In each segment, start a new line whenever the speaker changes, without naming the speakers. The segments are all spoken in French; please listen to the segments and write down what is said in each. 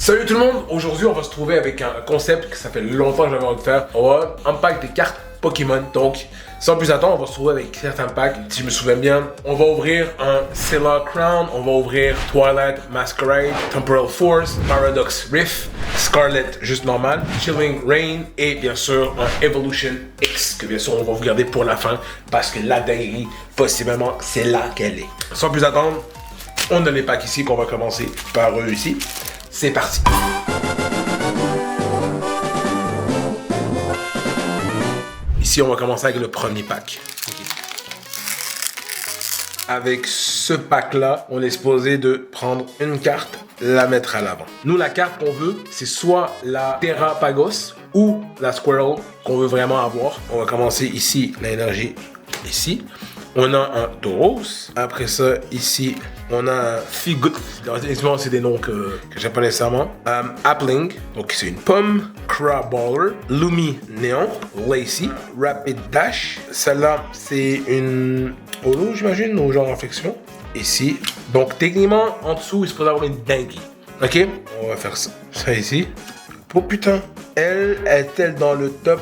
Salut tout le monde, aujourd'hui on va se trouver avec un concept que ça fait longtemps que j'avais envie de faire. On va un pack des cartes Pokémon, donc sans plus attendre, on va se trouver avec certains packs. Si je me souviens bien, on va ouvrir un Sailor Crown, on va ouvrir Twilight Masquerade, Temporal Force, Paradox Rift, Scarlet juste normal, Chilling Reign et bien sûr un Evolution X que bien sûr on va vous garder pour la fin parce que la dinguerie, possiblement, c'est là qu'elle est. Sans plus attendre, on a les packs ici qu'on va commencer par eux ici. C'est parti. Ici, on va commencer avec le premier pack. Okay. Avec ce pack-là, on est supposé de prendre une carte, la mettre à l'avant. Nous, la carte qu'on veut, c'est soit la Terrapagos ou la Squirrel qu'on veut vraiment avoir. On va commencer ici, l'énergie, ici. On a un Tauros. Après ça, ici, on a un Figut. C'est des noms que j'ai pas nécessairement. Appling, donc c'est une pomme. Craballer. Lumi Néon. Lacy. Rapid Dash. Celle-là, c'est une holo, j'imagine, ou genre infection. Ici. Donc, techniquement, en dessous, il se peut avoir une dinguerie. Ok? On va faire ça. Ça ici. Oh putain. Elle est-elle dans le top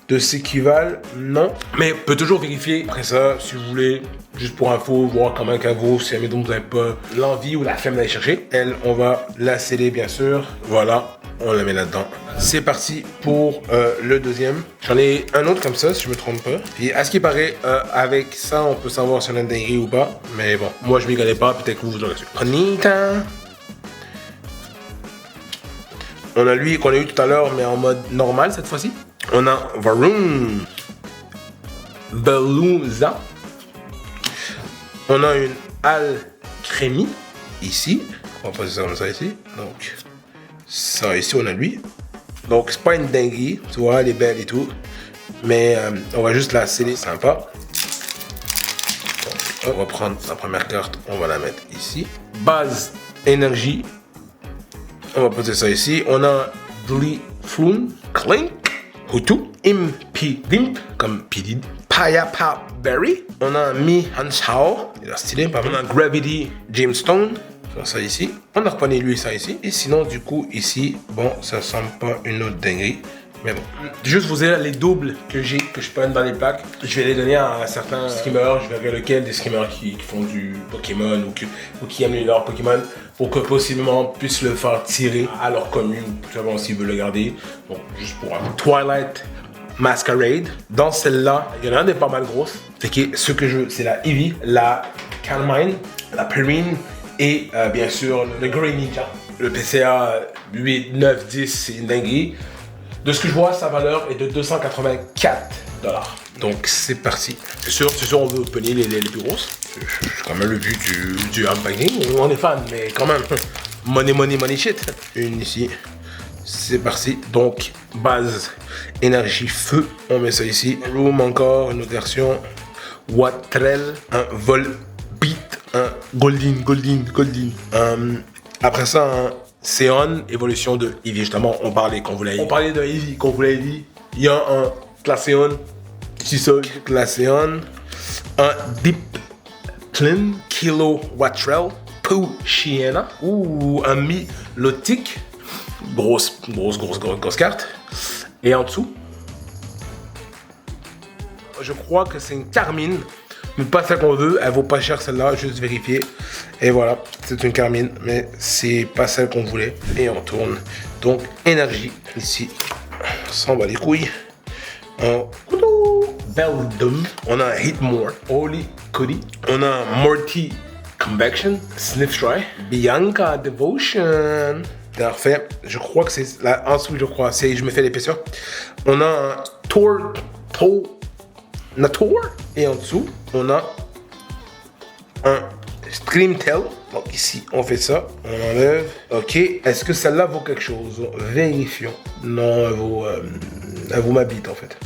de ce qui valent? Non. Mais peut toujours vérifier. Après ça, si vous voulez, juste pour info, voir comment qu'elle vaut, si admettons vous n'avez pas l'envie ou la flemme d'aller chercher. Elle, on va la sceller bien sûr. Voilà, on la met là-dedans. C'est parti pour le deuxième. J'en ai un autre comme ça, si je me trompe pas. Puis à ce qui paraît, avec ça, on peut savoir si on a une dinguerie ou pas. Mais bon, moi je m'y connais pas, peut-être que vous aurez su. Prenita. On a lui qu'on a eu tout à l'heure, mais en mode normal cette fois-ci. On a Varoom, Veluza. On a une Alcremie ici. On va passer ça comme ça ici. Donc, ça ici, on a lui. Donc, c'est pas une dinguerie. Tu vois, elle est belle et tout. Mais on va juste la sceller sympa. Donc, on va prendre la première carte. On va la mettre ici. Base énergie. On va poser ça ici. On a Flun, Clink. Hutu, Impidimp, comme Pidid, Payapa Berry. On a Mi Hanshao, il a stylé, pas mal. On a Gravity Gemstone, ça ici. On a repris lui ça ici. Et sinon, du coup, ici, bon, ça semble pas une autre dinguerie. Mais bon. Juste vous dire les doubles que j'ai, que je prenne dans les packs. Je vais les donner à certains streamers. Je verrai lequel des streamers qui font du Pokémon ou qui aiment leur Pokémon. Pour que possiblement puissent le faire tirer à leur commune, tout simplement s'ils veulent le garder. Donc juste pour un Twilight Masquerade. Dans celle-là, il y en a une des pas mal grosses. C'est que ce que je veux, c'est la Eevee, la Calmine, la Perrine et bien sûr le Grey Ninja. Le PCA 8, 9, 10, c'est une dinguerie. De ce que je vois, sa valeur est de 284 $. Donc c'est parti. C'est sûr, on veut obtenir les plus grosses. C'est quand même le but du unpacking. On est fan, mais quand même. Money shit. Une ici. C'est parti. Donc, base, énergie, feu. On met ça ici. Room encore, une autre version. Watrel, un Volbeat, un Goldeen. Après ça, un Seon, évolution de Eevee. Justement, on parlait qu'on voulait Eevee. On parlait de Eevee, qu'on voulait Eevee. Il y a un Glaceon. Glaceon. Un Deep Clean, Kilo Watrel, Poochyena ou un Milotic, grosse carte. Et en dessous, je crois que c'est une Carmine, mais pas celle qu'on veut. Elle vaut pas cher celle-là, juste vérifier. Et voilà, c'est une Carmine, mais c'est pas celle qu'on voulait. Et on tourne. Donc énergie ici, on s'en bat les couilles. Beldum, on a Hitmore, Holy Cody, on a Morty Convection, Sniftry, Bianca Devotion. Parfait, je crois que c'est là en dessous, je me fais l'épaisseur. On a un Nator, et en dessous, on a un Streamtail. Donc ici, on fait ça, on enlève. Ok, est-ce que celle-là vaut quelque chose? Vérifions. Non, elle vaut ma bite en fait.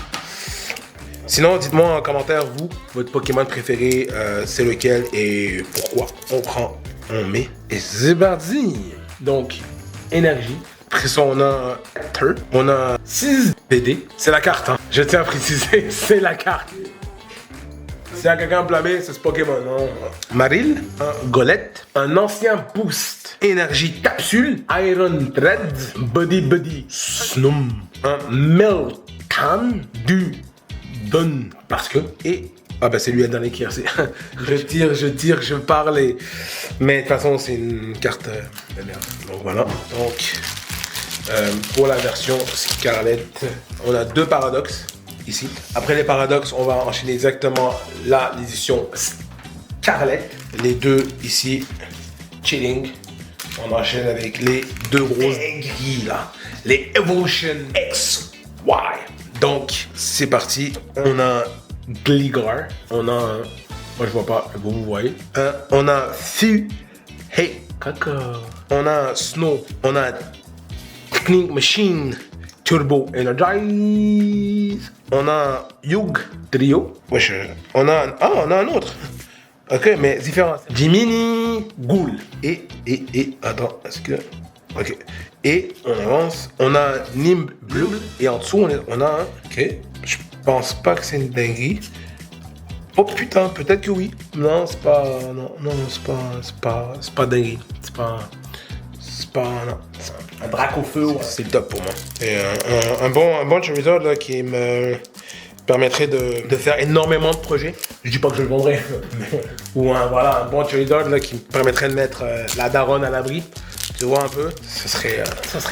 Sinon, dites-moi en commentaire, vous, votre Pokémon préféré, c'est lequel et pourquoi. On prend, on met, et c'est parti. Donc, énergie. Après ça, on a Hector. On a 6 BD. C'est la carte, hein. Je tiens à préciser, c'est la carte. S'il y a quelqu'un blâmé, c'est ce Pokémon. Non. Maril, un Golette, un ancien boost, énergie capsule, Iron Thread, Buddy, Snom, un Meltan, du Don, parce que, et ah bah c'est lui le dernier qui c'est je parle et... Mais de toute façon c'est une carte de merde. Donc voilà. Donc pour la version Scarlet, on a 2 paradoxes ici. Après les paradoxes, on va enchaîner exactement l'édition Scarlet. Les 2 ici, chilling. On enchaîne avec les 2 grosses grilles là. Les Evolution X, Y. Donc c'est parti. On a Gligar, on a un, moi je vois pas, vous voyez, on a Fu, Hey, Kaka, on a un Snow, on a un Technique Machine, Turbo Energize, on a un Yug Trio, on a un autre, ok, mais différent, Jiminy Ghoul, et, attends, est-ce que, ok, et on avance, on a Nimb Blue, et en dessous on a un, ok, je pense pas que c'est une dinguerie. Oh putain, peut-être que oui. Non, c'est pas. Non, c'est pas dinguerie. C'est pas. Non. Un drac au feu, ouais. C'est le top pour moi. Et un bon Charizard là, qui me permettrait de faire énormément de projets. Je dis pas que je le vendrai. Ou un bon Charizard là, qui me permettrait de mettre la daronne à l'abri. Tu vois un peu, ça serait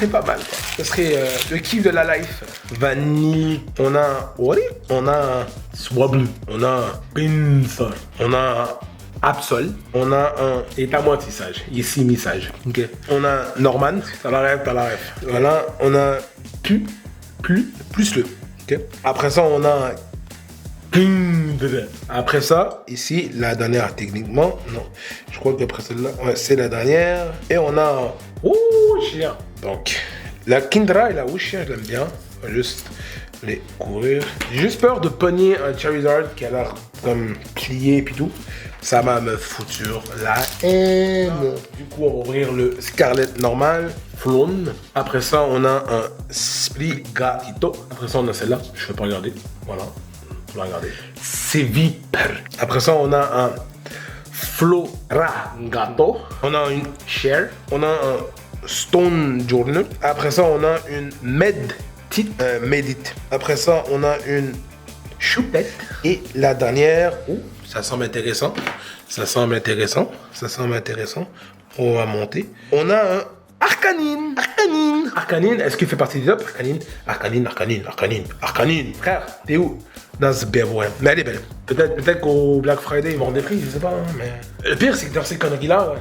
pas mal quoi. Ce serait le kiff de la life. Vanille, on a on a Swablu, on a Pinsir, on a Absol, on a un état-moitissage, ici missage. Ok. On a Norman, t'as la rêve. Voilà, on a plus le. Ok. Après ça, on a après ça, ici, la dernière, techniquement, non. Je crois qu'après celle-là, ouais, c'est la dernière. Et on a chien. Donc, la Kindra et la chien, je l'aime bien. On va juste les courir. J'ai juste peur de pogner un Charizard qui a l'air comme plié et puis tout. Ça va me foutre la haine. Du coup, on va ouvrir le Scarlet normal. Flown. Après ça, on a un Sprigatito. Après ça, on a celle-là. Je ne vais pas regarder. Voilà. Regardez. C'est Viper. Après ça, on a un Floragato. On a une Share. On a un Stone Journal. Après ça, on a une Medit. Après ça, on a une Choupette. Et la dernière, ça semble intéressant. On va monter. On a un Arcanine, est-ce qu'il fait partie du top? Arcanine. Frère, t'es où? Dans ce BFOM. Mais elle est belle. Peut-être qu'au Black Friday, ils vont des prix, je sais pas. Hein, mais... Le pire, c'est que dans ces conneries-là,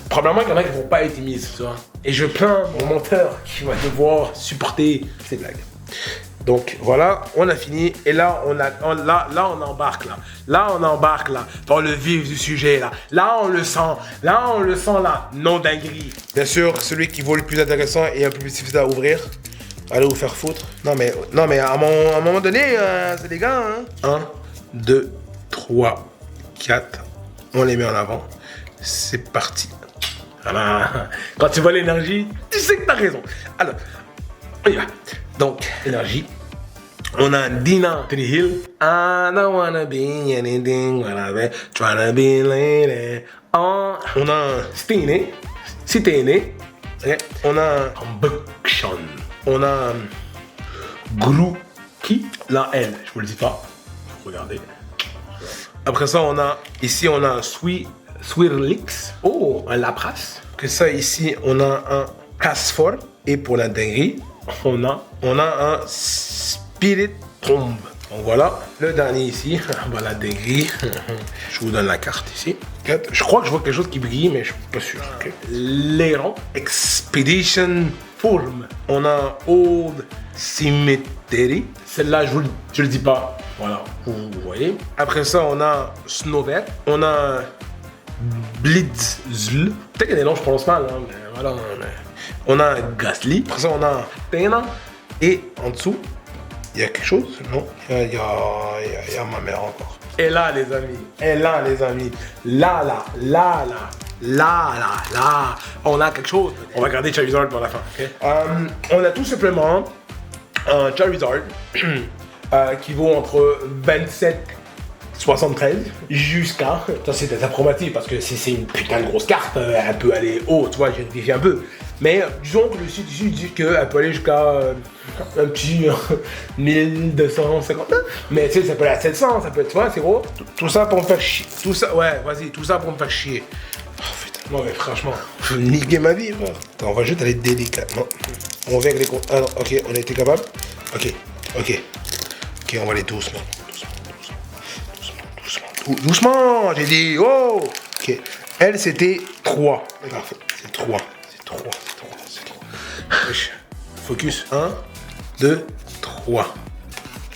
probablement qu'il y en a qui vont pas être mises, tu vois. Et je plains mon monteur qui va devoir supporter ces blagues. Donc voilà, on a fini. Et là, on embarque là. Là, dans le vif du sujet là. Là, on le sent là. Non dinguerie. Bien sûr, celui qui vaut le plus intéressant et un peu plus difficile à ouvrir. Allez vous faire foutre. Non mais à un moment donné, c'est des gars. Hein. 1, 2, 3, 4. On les met en avant. C'est parti. Voilà. Quand tu vois l'énergie, tu sais que t'as raison. Alors, on y va. Donc, énergie. On a Dina Trihill. I don't wanna be anything when I've been trying to be lady. On a un Stainé. Okay. On a un Buckshon. On a un Grookey. La L, je vous le dis pas. Regardez. Après ça, on a un Swirlix. Oh, un Lapras. Que ça, ici, on a un Casfor. Et pour la dinguerie, on a un Spirit Tomb. Donc voilà, le dernier ici, voilà dinguerie. Je vous donne la carte ici. Je crois que je vois quelque chose qui brille, mais je suis pas sûr. Okay. L'Héron Expedition Form. On a un Old Cemetery. Celle-là, je le dis pas. Voilà, vous voyez. Après ça, on a Snowbet. On a Blitzl. Peut-être qu'il y a des noms, je prononce mal, hein, mais voilà. On a un Gasly. Après ça, on a un Tena. Et en dessous, il y a quelque chose? Non, il y a ma mère encore. Et là, les amis. Là. On a quelque chose. On va garder Charizard pour la fin. Okay? On a tout simplement un Charizard qui vaut entre 27 73 jusqu'à, ça c'est approximatif parce que si c'est une putain de grosse carte, elle peut aller haut, tu vois, j'ai vérifié un peu. Mais disons que le site ici dit qu'elle peut aller jusqu'à un petit 1259. Mais tu sais, ça peut aller à 700, ça peut être, tu vois, c'est gros. Tout ça pour me faire chier. Tout ça, ouais, vas-y, tout ça pour me faire chier. Oh putain, non mais franchement, je veux niquer ma vie, frère. Attends, on va juste aller délicatement. On va avec les comptes. Ah non, ok, on a été capable. Ok, ok. Ok, on va aller doucement. Doucement, j'ai dit, oh. Ok, elle c'était 3. Parfait, c'est 3. C'est 3. Focus, 1, 2, 3.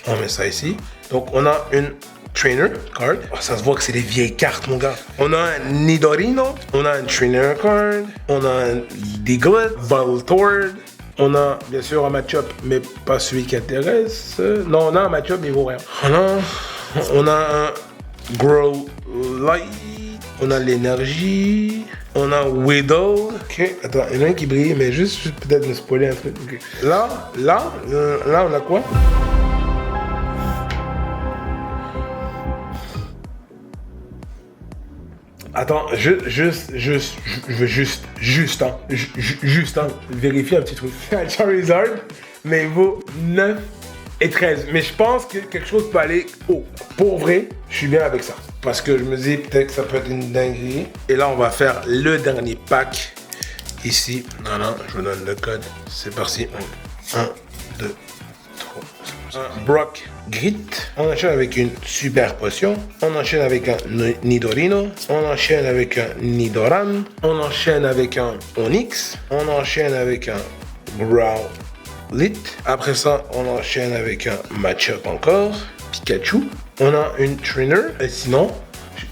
On met ça ici. Donc on a une trainer card. Oh, ça se voit que c'est des vieilles cartes, mon gars. On a un Nidorino. On a un trainer card. On a un Diglett, Voltorb. On a bien sûr un match-up, mais pas celui qui intéresse. Non, on a un match-up, mais il vaut rien. On a un Growlithe. On a l'énergie. On a Widow. Ok, attends, il y en a un qui brille, mais juste peut-être me spoiler un truc. Okay. Là, on a quoi? Attends, je veux juste vérifier un petit truc. Un Charizard, mais il vaut 9 et 13. Mais je pense que quelque chose peut aller haut. Pour vrai, je suis bien avec ça. Parce que je me dis peut-être que ça peut être une dinguerie. Et là, on va faire le dernier pack. Ici, non, je vous donne le code. C'est parti. 1, 2, 3. Un Brock Grit. On enchaîne avec une super potion. On enchaîne avec un Nidorino. On enchaîne avec un Nidoran. On enchaîne avec un Onix. On enchaîne avec un Growlithe. Après ça, on enchaîne avec un match-up encore. Pikachu. On a une trainer. Et sinon,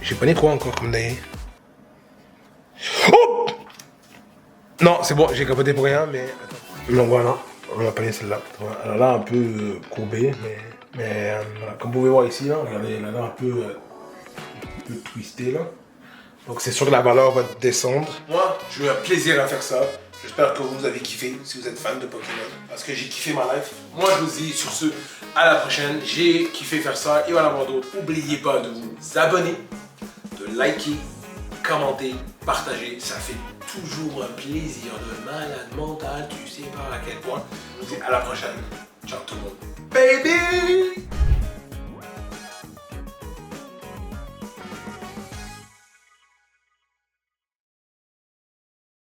j'ai pas né quoi encore comme d'ailleurs. Oh! Non, c'est bon, j'ai capoté pour rien, mais attends. Donc voilà, on a pas celle-là. Elle a l'air un peu courbée, mais voilà. Comme vous pouvez voir ici, là, regardez, elle a l'air un peu twistée là. Donc c'est sûr que la valeur va descendre. Moi, j'ai eu un plaisir à faire ça. J'espère que vous avez kiffé, si vous êtes fan de Pokémon. Parce que j'ai kiffé ma life. Moi, je vous dis sur ce, à la prochaine. J'ai kiffé faire ça. Il va y en avoir d'autres. N'oubliez pas de vous abonner, de liker, commenter, partager. Ça fait toujours un plaisir de malade mental. Tu sais pas à quel point. Je vous dis à la prochaine. Ciao tout le monde. Baby!